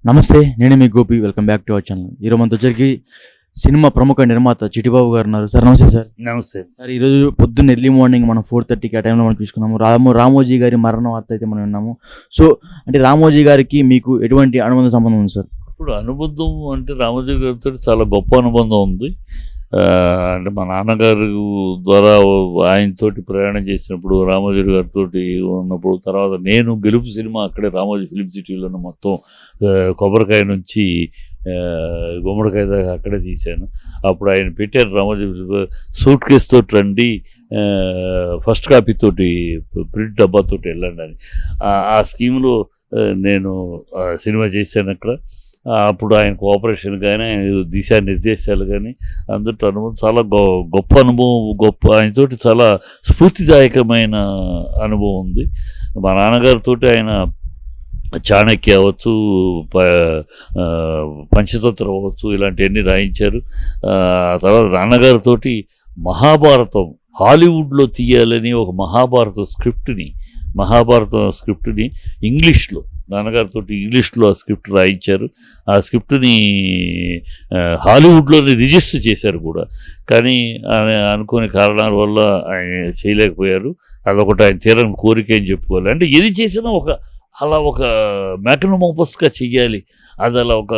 నమస్తే. నేను మీ Gopi. Welcome back to our channel. ఈరోజు మనతో వచ్చరికి సినిమా ప్రముఖ నిర్మాత చిట్టిబాబు గారు ఉన్నారు. సార్ నమస్తే సార్. నమస్తే సార్ ఈరోజు పొద్దున్న ఎర్లీ మార్నింగ్ మనం 4:30కి ఆ టైంలో మనం చూసుకున్నాము. రామోజీ గారి మరణ వార్త అయితే మనం విన్నాము. సో అంటే రామోజీ గారికి మీకు ఎటువంటి అనుబంధ సంబంధం ఉంది సార్? ఇప్పుడు అనుబంధం అంటే రామోజీ గారితో చాలా గొప్ప అనుబంధం ఉంది. అంటే మా నాన్నగారు ద్వారా ఆయనతోటి ప్రయాణం చేసినప్పుడు రామోజీ గారితో ఉన్నప్పుడు, తర్వాత నేను గెలుపు సినిమా అక్కడే రామోజీ ఫిలిం సిటీలోనే మొత్తం కొబ్బరికాయ నుంచి గుమ్మడికాయ దాకా అక్కడే తీశాను. అప్పుడు ఆయన పెట్టారు రామోజీ సూట్ కేస్ తోటి రండి, ఫస్ట్ కాపీ తోటి ప్రింట్ డబ్బాతోటి వెళ్ళండి అని. ఆ స్కీమ్లో నేను సినిమా చేశాను అక్కడ. అప్పుడు ఆయన కోఆపరేషన్ కానీ ఆయన దిశానిర్దేశాలు కానీ అందరితో అనుభవం చాలా గొప్ప అనుభవం, ఆయనతోటి చాలా స్ఫూర్తిదాయకమైన అనుభవం ఉంది. మా నాన్నగారితో ఆయన చాణక్య అవ్వచ్చు, పంచతంత్ర అవ్వచ్చు, ఇలాంటివన్నీ రాయించారు. తర్వాత నాన్నగారితోటి మహాభారతం హాలీవుడ్లో తీయాలని ఒక మహాభారత స్క్రిప్ట్ని ఇంగ్లీష్లో నాన్నగారితో ఇంగ్లీష్లో ఆ స్క్రిప్ట్ రాయించారు. ఆ స్క్రిప్ట్ని హాలీవుడ్లోనే రిజిస్టర్ చేశారు కూడా. కానీ అనుకోని కారణాల వల్ల ఆయన చేయలేకపోయారు. అదొకటి ఆయన తీరని కోరిక అని చెప్పుకోవాలి. అంటే ఏది చేసినా అలా ఒక మ్యాగ్నమ్ ఓపస్గా చెయ్యాలి, అది అలా ఒక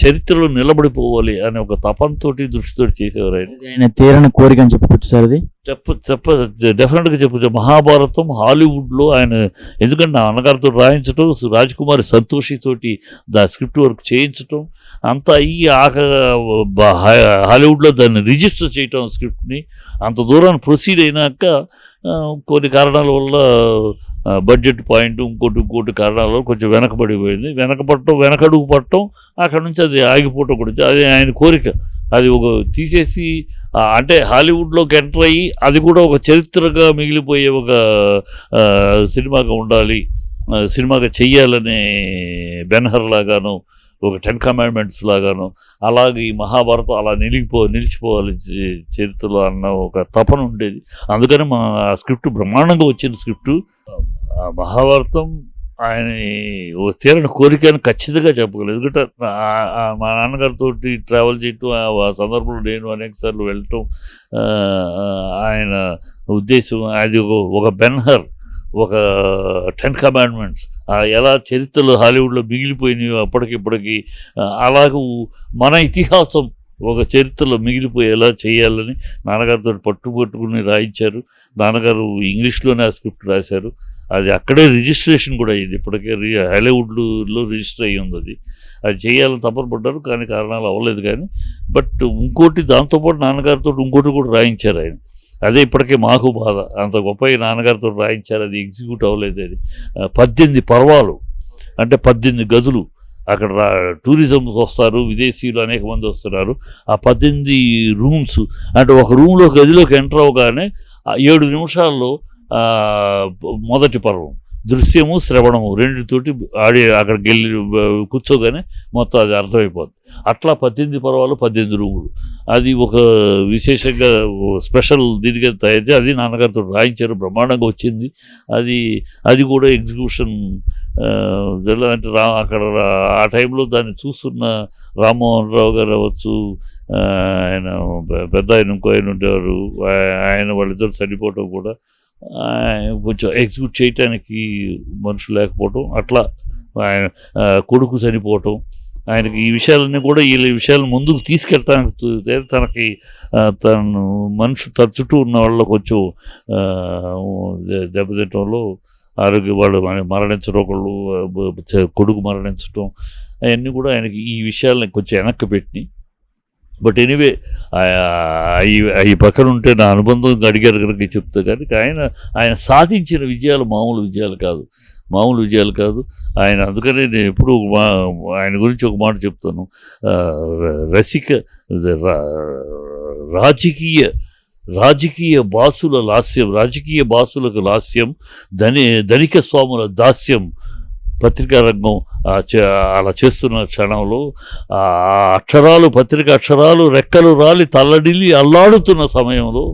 చరిత్రలో నిలబడిపోవాలి అనే ఒక తపంతోటి దృష్టితో చేసేవారు ఆయన తీరని కోరిక అని చెప్పుకోవచ్చు సార్. అది డెఫినెట్గా చెప్పచ్చు. మహాభారతం హాలీవుడ్లో ఆయన, ఎందుకంటే నా అన్నగారితో రాయించడం, రాజ్కుమారి సంతోషితోటి స్క్రిప్ట్ వర్క్ చేయించడం అంతా అయ్యి హాలీవుడ్లో దాన్ని రిజిస్టర్ చేయటం స్క్రిప్ట్ని అంత దూరాన్ని ప్రొసీడ్ అయినాక కొన్ని కారణాల వల్ల బడ్జెట్ పాయింట్ ఇంకోటి కారణాల వల్ల కొంచెం వెనకబడిపోయింది. వెనకడుగు పట్టడం, అక్కడ నుంచి అది ఆగిపోవటం కూడా అది ఆయన కోరిక. అది ఒక తీసేసి అంటే హాలీవుడ్లోకి ఎంటర్ అయ్యి అది కూడా ఒక చరిత్రగా మిగిలిపోయే ఒక సినిమాగా ఉండాలి, సినిమాగా చెయ్యాలనే బెన్హర్ లాగాను, ఒక 10 కమాండ్మెంట్స్ లాగాను, అలాగే ఈ మహాభారతం అలా నిలిచిపోవాలి చరిత్రలో అన్న ఒక తపన ఉండేది. అందుకని మా స్క్రిప్ట్ బ్రహ్మాండంగా వచ్చిన స్క్రిప్టు. మహాభారతం ఆయన తీరని కోరిక అని ఖచ్చితంగా చెప్పగలను. ఎందుకంటే మా నాన్నగారితో ట్రావెల్ చేయటం, ఆ సందర్భంలో నేను అనేకసార్లు వెళ్ళటం, ఆయన ఉద్దేశం అది ఒక బెన్హర్, ఒక 10 కమాండ్మెంట్స్ ఎలా చరిత్రలో హాలీవుడ్లో మిగిలిపోయినాయో అప్పటికిప్పటికీ, అలాగూ మన ఇతిహాసం ఒక చరిత్రలో మిగిలిపోయేలా చేయాలని నాన్నగారితో పట్టుకుని రాయించారు. నాన్నగారు ఇంగ్లీష్లోనే ఆ స్క్రిప్ట్ రాశారు. అది అక్కడే రిజిస్ట్రేషన్ కూడా అయ్యింది. ఇప్పటికే హాలీవుడ్లో రిజిస్టర్ అయ్యి ఉంది. అది చేయాలని తపన పడ్డారు, కానీ కారణాలు అవ్వలేదు. కానీ బట్ ఇంకోటి దాంతోపాటు నాన్నగారితో ఇంకోటి కూడా రాయించారు ఆయన. అదే ఇప్పటికే మాకు బాధ, అంత గొప్ప నాన్నగారితో రాయించారు, అది ఎగ్జిక్యూట్ అవ్వలేదు. అది 18 పర్వాలు అంటే 18 గదులు. అక్కడ టూరిజం వస్తారు, విదేశీయులు అనేక మంది వస్తున్నారు. ఆ 18 రూమ్స్ అంటే ఒక రూమ్లో గదిలోకి ఎంటర్ అవ్వగానే 7 నిమిషాల్లో మొదటి పర్వం దృశ్యము, శ్రవణము రెండితోటి అక్కడికి వెళ్ళి కూర్చోగానే మొత్తం అది అర్థమైపోతుంది. అట్లా 18 పర్వాలు, 18 రూములు. అది ఒక విశేషంగా స్పెషల్ దీనిగా తయారు, అది నాన్నగారితో రాయించారు, బ్రహ్మాండంగా వచ్చింది. అది కూడా ఎగ్జిక్యూషన్ అంటే అక్కడ ఆ టైంలో దాన్ని చూస్తున్న రామ్మోహన్ రావు గారు అవ్వచ్చు, ఆయన పెద్ద ఆయన ఇంకో ఆయన ఉండేవారు, ఆయన వాళ్ళిద్దరు చనిపోవటం కూడా, కొంచెం ఎగ్జిక్యూట్ చేయటానికి మనుషులు లేకపోవటం, అట్లా ఆయన కొడుకు చనిపోవటం, ఆయనకి ఈ విషయాలన్నీ కూడా ఈ విషయాలను ముందుకు తీసుకెళ్ళటానికి తను తన చుట్టూ ఉన్న వాళ్ళు కొంచెం దెబ్బతింటంలో ఆరోగ్య వాళ్ళు మరణించడం, ఒకళ్ళు కొడుకు మరణించడం, అవన్నీ కూడా ఆయనకి ఈ విషయాలని కొంచెం వెనక్కి పెట్టి. బట్ ఎనీవే అవి పక్కన ఉంటే నా అనుబంధం అడిగారు కనుక చెప్తా. కానీ ఆయన సాధించిన విజయాలు మామూలు విజయాలు కాదు. ఆయన అందుకనే నేను ఎప్పుడు ఆయన గురించి ఒక మాట చెప్తాను. రాజకీయ బాసులకు లాస్యం, ధనిక స్వాముల దాస్యం, పత్రికా రంగం అలా చేస్తున్న క్షణంలో ఆ పత్రికా అక్షరాలు రెక్కలు రాలి తల్లడిల్లి అల్లాడుతున్న సమయంలో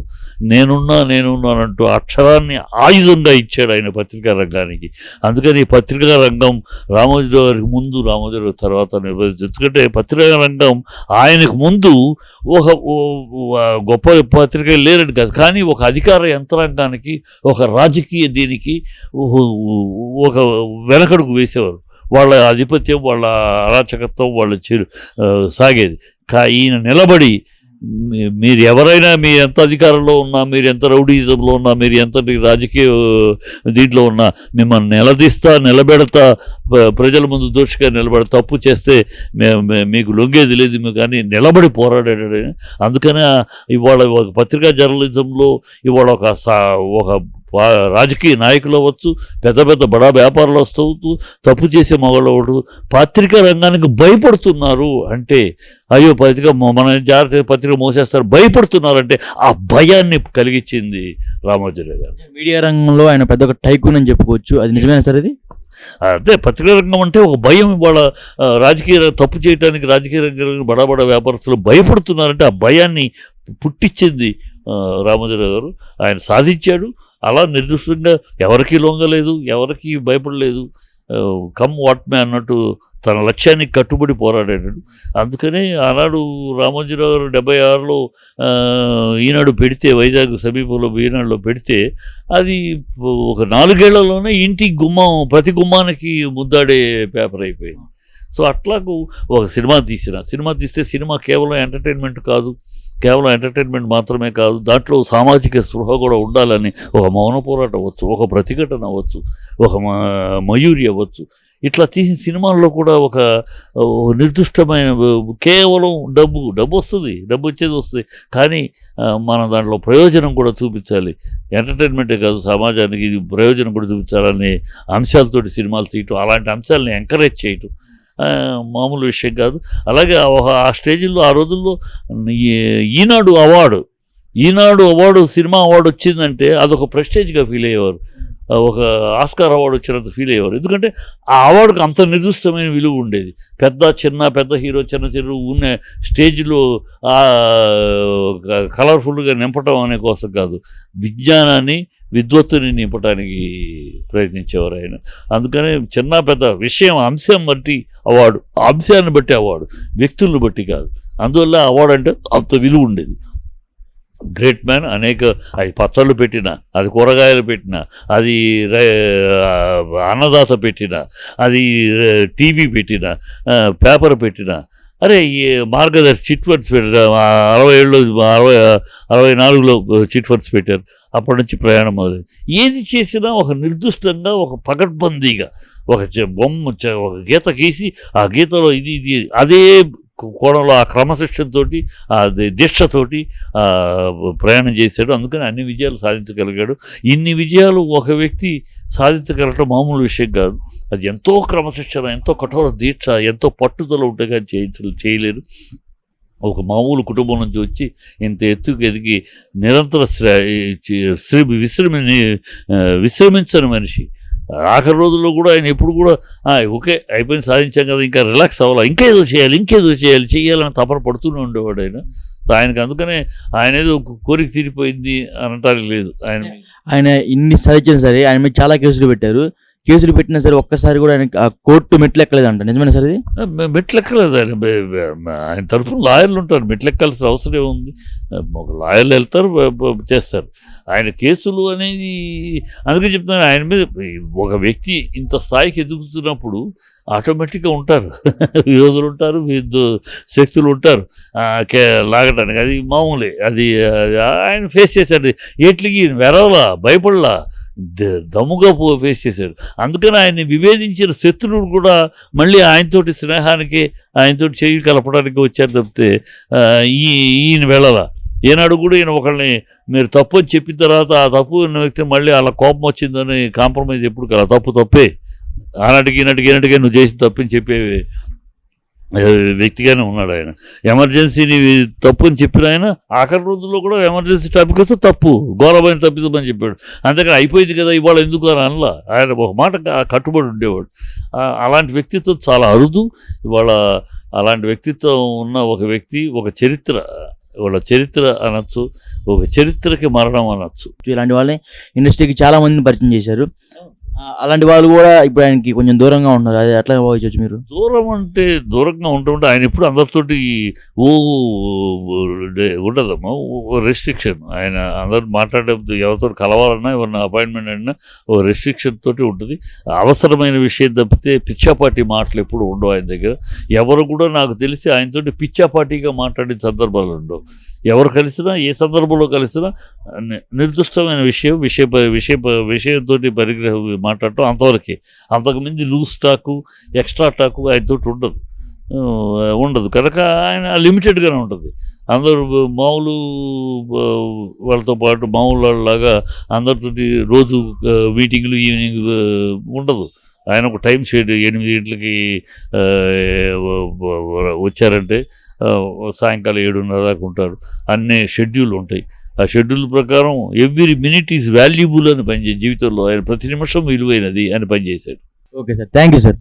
నేనున్నానంటూ అక్షరాన్ని ఆయుధంగా ఇచ్చాడు ఆయన పత్రికా రంగానికి. అందుకని ఈ పత్రికా రంగం రామోజీరావు గారికి ముందు, రామోజీరావు తర్వాత నిర్వహించు. ఎందుకంటే పత్రికా రంగం ఆయనకు ముందు ఒక గొప్ప పత్రికలు లేరని కాదు, కానీ ఒక అధికార యంత్రాంగానికి, ఒక రాజకీయ దీనికి ఒక వెనకడుగు వేసేవారు. వాళ్ళ ఆధిపత్యం, వాళ్ళ అరాచకత్వం, వాళ్ళ సాగేది. ఈయన నిలబడి మీరు ఎవరైనా, మీరు ఎంత అధికారంలో ఉన్నా, మీరు ఎంత రౌడీజంలో ఉన్నా, మీరు ఎంత రాజకీయ దీంట్లో ఉన్నా, మిమ్మల్ని నిలబెడతా, ప్రజల ముందు దోషిగా నిలబడి తప్పు చేస్తే మీకు లొంగేది లేదు, మీకు కానీ నిలబడి పోరాడాడు. అందుకనే ఇవాళ ఒక పత్రికా జర్నలిజంలో ఇవాళ ఒక రాజకీయ నాయకులు అవ్వచ్చు, పెద్ద పెద్ద బడా వ్యాపారులు వస్తూ తప్పు చేసే మగవాళ్ళు అవ్వడు, పత్రికా రంగానికి భయపడుతున్నారు అంటే, అయ్యో మన జాగ్రత్త పత్రిక మోసేస్తారు భయపడుతున్నారంటే ఆ భయాన్ని కలిగించింది రామోజీరావు గారు. మీడియా రంగంలో ఆయన పెద్ద ఒక టైకూన్ అని చెప్పుకోవచ్చు, అది నిజమేనా సార్? అది అదే పత్రికా రంగం అంటే ఒక భయం. ఇవాళ రాజకీయ తప్పు చేయడానికి రాజకీయ రంగంలో బడా వ్యాపారస్తులు భయపడుతున్నారంటే ఆ భయాన్ని పుట్టించింది రామోజీరావు గారు. ఆయన సాధించాడు. అలా నిర్దిష్టంగా ఎవరికీ లొంగలేదు, ఎవరికి భయపడలేదు. కమ్ వాట్ మే అన్నట్టు తన లక్ష్యానికి కట్టుబడి పోరాడాడు. అందుకనే ఆనాడు రామోజీరావు గారు 76లో ఈనాడు పెడితే, వైజాగ్ సమీపంలో ఈనాడులో పెడితే, అది ఒక 4 ఏళ్లలోనే ఇంటి ప్రతి గుమ్మానికి ముద్దాడే పేపర్ అయిపోయింది. సో అట్లాగూ ఒక సినిమా తీస్తే సినిమా కేవలం ఎంటర్టైన్మెంట్ కాదు, కేవలం ఎంటర్టైన్మెంట్ మాత్రమే కాదు, దాంట్లో సామాజిక స్పృహ కూడా ఉండాలని ఒక మౌన పోరాటం అవ్వచ్చు, ఒక ప్రతిఘటన అవ్వచ్చు, ఒక మయూరి అవ్వచ్చు. ఇట్లా తీసిన సినిమాల్లో కూడా ఒక నిర్దిష్టమైన, కేవలం డబ్బు వస్తుంది, డబ్బు వస్తుంది, కానీ మనం దాంట్లో ప్రయోజనం కూడా చూపించాలి. ఎంటర్టైన్మెంటే కాదు, సమాజానికి ఇది ప్రయోజనం కూడా చూపించాలనే అంశాలతోటి సినిమాలు తీయటం, అలాంటి అంశాలని ఎంకరేజ్ చేయటం మామూలు విషయం కాదు. అలాగే ఆ స్టేజ్లో ఆ రోజుల్లో ఈనాడు అవార్డు సినిమా అవార్డు వచ్చిందంటే అదొక ప్రెస్టేజ్గా ఫీల్ అయ్యేవారు, ఒక ఆస్కార్ అవార్డు వచ్చినంత ఫీల్ అయ్యేవారు. ఎందుకంటే ఆ అవార్డుకి అంత నిర్దిష్టమైన విలువ ఉండేది. పెద్ద హీరో చిన్న ఉన్న స్టేజ్లో కలర్ఫుల్గా నింపటం అనే కోసం కాదు, విజ్ఞానాన్ని, విద్వత్తుని నింపడానికి ప్రయత్నించేవారు ఆయన. అందుకనే చిన్న పెద్ద విషయం, అంశం బట్టి అవార్డు, అంశాన్ని బట్టి అవార్డు, వ్యక్తులను బట్టి కాదు. అందువల్ల అవార్డు అంటే అంత విలువ ఉండేది. గ్రేట్ మ్యాన్ అది పచ్చళ్ళు పెట్టినా, అది కూరగాయలు పెట్టినా, అది అన్నదాత పెట్టినా, అది టీవీ పెట్టినా, పేపర్ పెట్టినా, అరే ఈ మార్గదర్శి చిట్ ఫండ్స్ పెట్టారు, 64లో చిట్ ఫండ్స్ పెట్టారు. అప్పటి నుంచి ప్రయాణం మొదలైంది. ఏది చేసినా ఒక నిర్దిష్టంగా, ఒక పకడ్బందీగా, ఒక గీత గీసి ఆ గీతలో ఇది అదే కోణంలో ఆ క్రమశిక్షణతోటి, ఆ దీక్షతోటి ప్రయాణం చేశాడు. అందుకని అన్ని విజయాలు సాధించగలిగాడు. ఇన్ని విజయాలు ఒక వ్యక్తి సాధించగలగడం మామూలు విషయం కాదు. అది ఎంతో క్రమశిక్షణ, ఎంతో కఠోర దీక్ష, ఎంతో పట్టుదల ఉంటే కానీ చేయలేరు. ఒక మామూలు కుటుంబం నుంచి వచ్చి ఇంత ఎత్తుకు ఎదిగి నిరంతర విశ్రమించని మనిషి. ఆఖరి రోజుల్లో కూడా ఆయన ఎప్పుడు కూడా ఓకే అయిపోయింది, సాధించాం కదా, ఇంకా రిలాక్స్ అవ్వాలి, ఇంకేదో చేయాలని తపన పడుతూనే ఉండేవాడు ఆయనకు. అందుకనే ఆయన ఏదో కోరిక తీరిపోయింది అనటానికి లేదు. ఆయన ఇన్ని సాధించినా సరే ఆయన మీద చాలా కేసులు పెట్టినా సరే ఒక్కసారి కూడా ఆయన కోర్టు మెట్లు ఎక్కలేదంట, నిజమేనా సార్? ఇది మెట్లు ఎక్కలేదు. ఆయన తరఫున లాయర్లు ఉంటారు, మెట్లు ఎక్కాల్సిన అవసరం ఏముంది? ఒక లాయర్లు వెళ్తారు, చేస్తారు. ఆయన కేసులు అనేది అందుకే చెప్తున్నాను, ఆయన మీద ఒక వ్యక్తి ఇంత స్థాయికి ఎదుగుతున్నప్పుడు ఆటోమేటిక్గా ఉంటారు, విరోధులు ఉంటారు, శక్తులు ఉంటారు లాగడానికి. అది మామూలే. అది ఆయన ఫేస్ చేశాడు. ఎట్లకి వెరవలా, భయపడలా, దమ్ముగా ఫేస్ చేశాడు. అందుకని ఆయన్ని విభేదించిన శత్రువులు కూడా మళ్ళీ ఆయనతోటి స్నేహానికి, ఆయనతోటి చేయి కలపడానికి వచ్చారు తప్పితే ఈయన వెళ్ళలా. ఏనాడు కూడా ఈయన ఒకళ్ళని మీరు తప్పు అని చెప్పిన తర్వాత ఆ తప్పు ఉన్న వ్యక్తి మళ్ళీ అలా కోపం వచ్చిందని కాంప్రమైజ్ ఎప్పుడు కదా, తప్పే ఆనాటికి ఈనాటికి నువ్వు చేసిన తప్పని చెప్పేవి వ్యక్తిగానే ఉన్నాడు ఆయన. ఎమర్జెన్సీని తప్పు అని చెప్పిన ఆయన ఆఖరి రోజుల్లో కూడా ఎమర్జెన్సీ టాపిక్ వస్తే తప్పు, ఘోరమైన తప్పిదమని చెప్పాడు. అంతేకాని అయిపోయింది కదా ఇవాళ ఎందుకు అని అనలా. ఆయన ఒక మాట కట్టుబడి ఉండేవాడు. అలాంటి వ్యక్తిత్వం చాలా అరుదు. ఇవాళ అలాంటి వ్యక్తిత్వం ఉన్న ఒక వ్యక్తి, ఒక చరిత్ర, వాళ్ళ చరిత్ర అనొచ్చు, ఒక చరిత్రకి మరణం అనొచ్చు. ఇలాంటి వాళ్ళని ఇండస్ట్రీకి చాలా మందిని పరిచయం చేశారు. అలాంటి వాళ్ళు కూడా ఇప్పుడు ఆయనకి కొంచెం దూరంగా ఉన్నారు. అది ఎట్లా భావించవచ్చు మీరు? దూరం అంటే దూరంగా ఉంటుంటే ఆయన ఎప్పుడు అందరితోటి ఉండదమ్మా, రెస్ట్రిక్షన్. ఆయన అందరు మాట్లాడే ఎవరితో కలవాలన్నా, ఎవరిన అపాయింట్మెంట్ అయినా ఓ రెస్ట్రిక్షన్ తోటి ఉంటుంది. అవసరమైన విషయం తప్పితే పిచ్చాపాటి మాటలు ఎప్పుడు ఉండవు ఆయన దగ్గర. ఎవరు కూడా నాకు తెలిసి ఆయనతోటి పిచ్చాపాటిగా మాట్లాడిన సందర్భాలు ఉండవు. ఎవరు కలిసినా, ఏ సందర్భంలో కలిసినా నిర్దిష్టమైన విషయంతో పరిగ్రహం మాట్లాడటం అంతవరకే. అంతకుమించి లూజ్ టాకు, ఎక్స్ట్రా టాకు ఆయనతో ఉండదు కనుక ఆయన లిమిటెడ్గానే ఉంటుంది. అందరూ మామూలు వాళ్ళతో పాటు మామూలు వాళ్ళలాగా అందరితోటి రోజు మీటింగ్లు, ఈవినింగ్ ఉండదు. ఆయన ఒక టైం షెడ్ 8 గంటలకి వచ్చారంటే సాయంకాలం 7:30 దాకా ఉంటారు. అన్నీ షెడ్యూల్ ఉంటాయి. ఆ షెడ్యూల్ ప్రకారం ఎవ్రీ మినిట్ ఈజ్ వాల్యుబుల్ అని పనిచేసి జీవితంలో ఆయన ప్రతి నిమిషం విలువైనది అని పనిచేశాడు. Okay sir, thank you sir.